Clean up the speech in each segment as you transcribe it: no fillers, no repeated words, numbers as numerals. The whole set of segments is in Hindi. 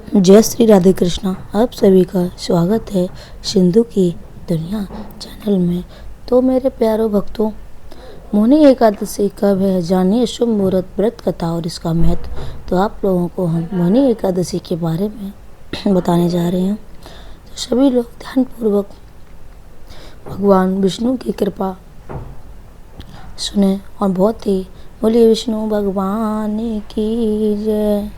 जय श्री राधे कृष्णा। आप सभी का स्वागत है सिंधु की दुनिया चैनल में। तो मेरे प्यारों भक्तों, मोहिनी एकादशी कब है, जानिए शुभ मुहूर्त, व्रत कथा और इसका महत्व। तो आप लोगों को हम मोहिनी एकादशी के बारे में बताने जा रहे हैं। तो सभी लोग ध्यानपूर्वक भगवान विष्णु की कृपा सुने और बहुत ही बोलिए विष्णु भगवान की जय।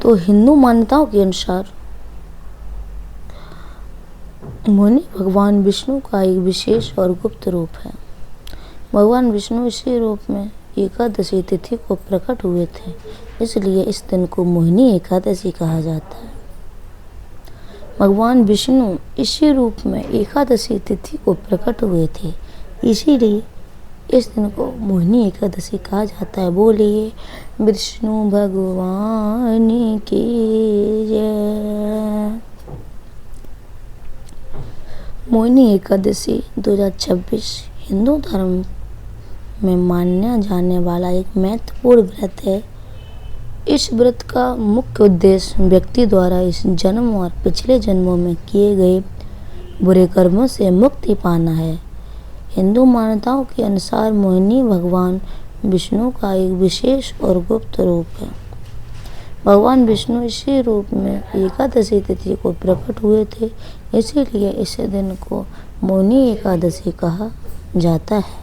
तो हिंदू मान्यताओं के अनुसार मोहिनी भगवान विष्णु का एक विशेष और गुप्त रूप है। भगवान विष्णु इसी रूप में एकादशी तिथि को प्रकट हुए थे, इसलिए इस दिन को मोहिनी एकादशी कहा जाता है। भगवान विष्णु इसी रूप में एकादशी तिथि को प्रकट हुए थे, इसीलिए इस दिन को मोहिनी एकादशी कहा जाता है। बोलिए विष्णु भगवान की जय। मोहिनी एकादशी 2026 हिंदू धर्म में माना जाने वाला एक महत्वपूर्ण व्रत है। इस व्रत का मुख्य उद्देश्य व्यक्ति द्वारा इस जन्म और पिछले जन्मों में किए गए बुरे कर्मों से मुक्ति पाना है। हिंदू मान्यताओं के अनुसार मोहिनी भगवान विष्णु का एक विशेष और गुप्त रूप है। भगवान विष्णु इसी रूप में एकादशी तिथि को प्रकट हुए थे, इसीलिए इस दिन को मोहिनी एकादशी कहा जाता है।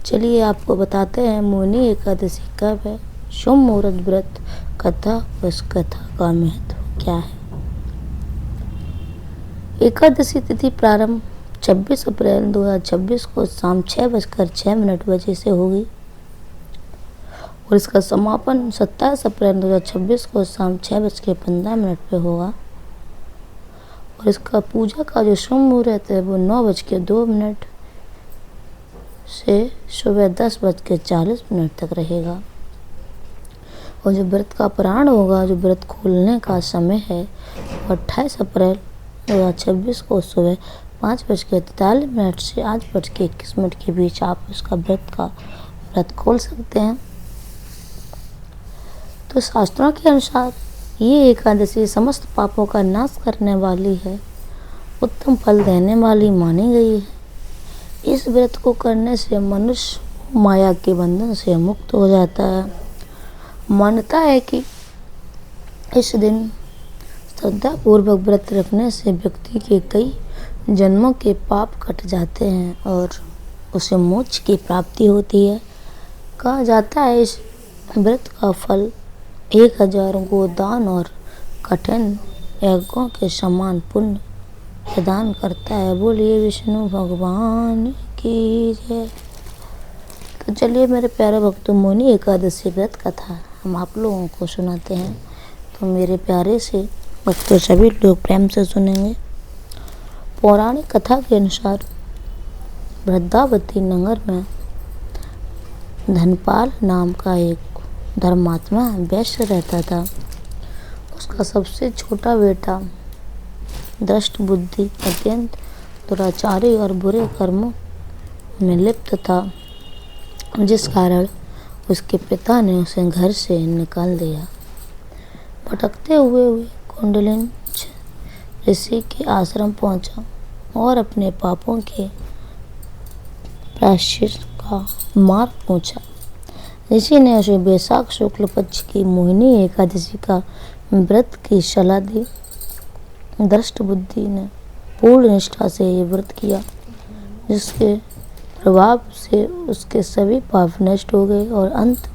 चलिए आपको बताते हैं मोहिनी एकादशी कब है, शुभ मुहूर्त, व्रत कथा, उस कथा का महत्व क्या है। एकादशी तिथि प्रारंभ 26 अप्रैल 2026 को शाम 6:06 से होगी और इसका समापन 27 अप्रैल 2026 को शाम 6:15 पे होगा और इसका पूजा का जो शुभ मुहूर्त है वो 9:02 से सुबह 10:40 तक रहेगा और जो व्रत का प्रारंभ होगा, जो व्रत खोलने का समय है वो 28 अप्रैल 2026 को सुबह 5:43 से 8:21 के बीच आप उसका व्रत खोल सकते हैं। तो शास्त्रों के अनुसार ये एकादशी समस्त पापों का नाश करने वाली है, उत्तम फल देने वाली मानी गई है। इस व्रत को करने से मनुष्य माया के बंधन से मुक्त हो जाता है। मान्यता है कि इस दिन श्रद्धापूर्वक व्रत रखने से व्यक्ति के कई जन्मों के पाप कट जाते हैं और उसे मोक्ष की प्राप्ति होती है। कहा जाता है इस व्रत का फल 1000 गोदान और कठिन यज्ञों के समान पुण्य प्रदान करता है। बोलिए विष्णु भगवान की जय। तो चलिए मेरे प्यारे भक्तों, मोहिनी एकादशी व्रत कथा हम आप लोगों को सुनाते हैं। तो मेरे प्यारे से भक्तों सभी लोग प्रेम से सुनेंगे। पौराणिक कथा के अनुसार वृंदावती नगर में धनपाल नाम का एक धर्मात्मा वैश्य रहता था। उसका सबसे छोटा बेटा दृष्ट बुद्धि, अत्यंत दुराचारी और बुरे कर्मों में लिप्त था, जिस कारण उसके पिता ने उसे घर से निकाल दिया। भटकते हुए कुंडलिन ऋषि के आश्रम पहुंचा और अपने पापों के प्रायश्चित का मार्ग पूछा। ऋषि ने उसे वैशाख शुक्ल पक्ष की मोहिनी एकादशी का व्रत की सलाह दी। दृष्ट बुद्धि ने पूर्ण निष्ठा से ये व्रत किया, जिसके प्रभाव से उसके सभी पाप नष्ट हो गए और अंत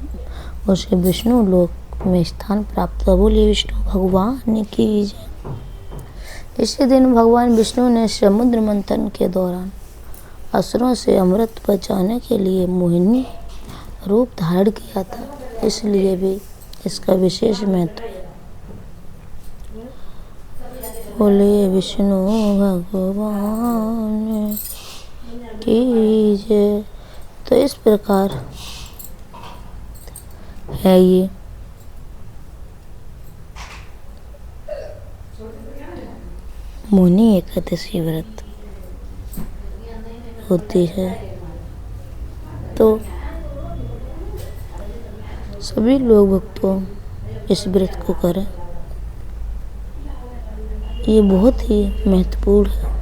उसे विष्णु लोक में स्थान प्राप्त हुआ। बोलिए विष्णु भगवान की जय। इसी दिन भगवान विष्णु ने समुद्र मंथन के दौरान असुरों से अमृत बचाने के लिए मोहिनी रूप धारण किया था, इसलिए भी इसका विशेष महत्व है। बोले विष्णु भगवान की जय। तो इस प्रकार है ये मोहिनी एकादशी व्रत होती है। तो सभी लोग भक्तों इस व्रत को करें। ये बहुत ही महत्वपूर्ण है।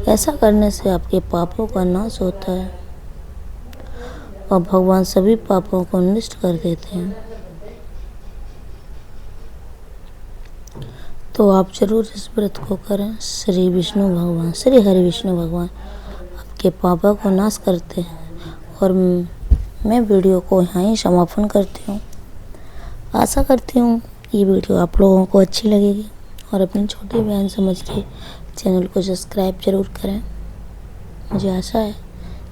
ऐसा करने से आपके पापों का नाश होता है और भगवान सभी पापों को नष्ट कर देते हैं। तो आप जरूर इस व्रत को करें। श्री विष्णु भगवान, श्री हरि विष्णु भगवान आपके पापों को नाश करते हैं। और मैं वीडियो को यहाँ ही समापन करती हूँ। आशा करती हूँ ये वीडियो आप लोगों को अच्छी लगेगी और अपनी छोटी बहन समझ के चैनल को सब्सक्राइब जरूर करें। मुझे आशा है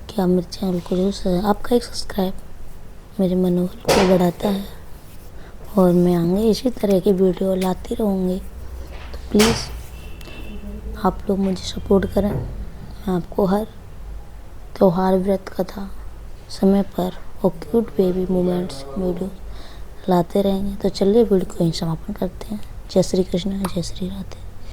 कि आप मेरे चैनल को जरूर, आपका एक सब्सक्राइब मेरे मनोबल को बढ़ाता है और मैं आगे इसी तरह की वीडियो लाती रहूँगी। तो प्लीज़ आप लोग मुझे सपोर्ट करें। मैं आपको हर त्योहार, व्रत, कथा समय पर और क्यूट बेबी मोमेंट्स वीडियो लाते रहेंगे। तो चलिए वीडियो को ही समापन करते हैं। जय श्री कृष्ण, जय श्री राधे।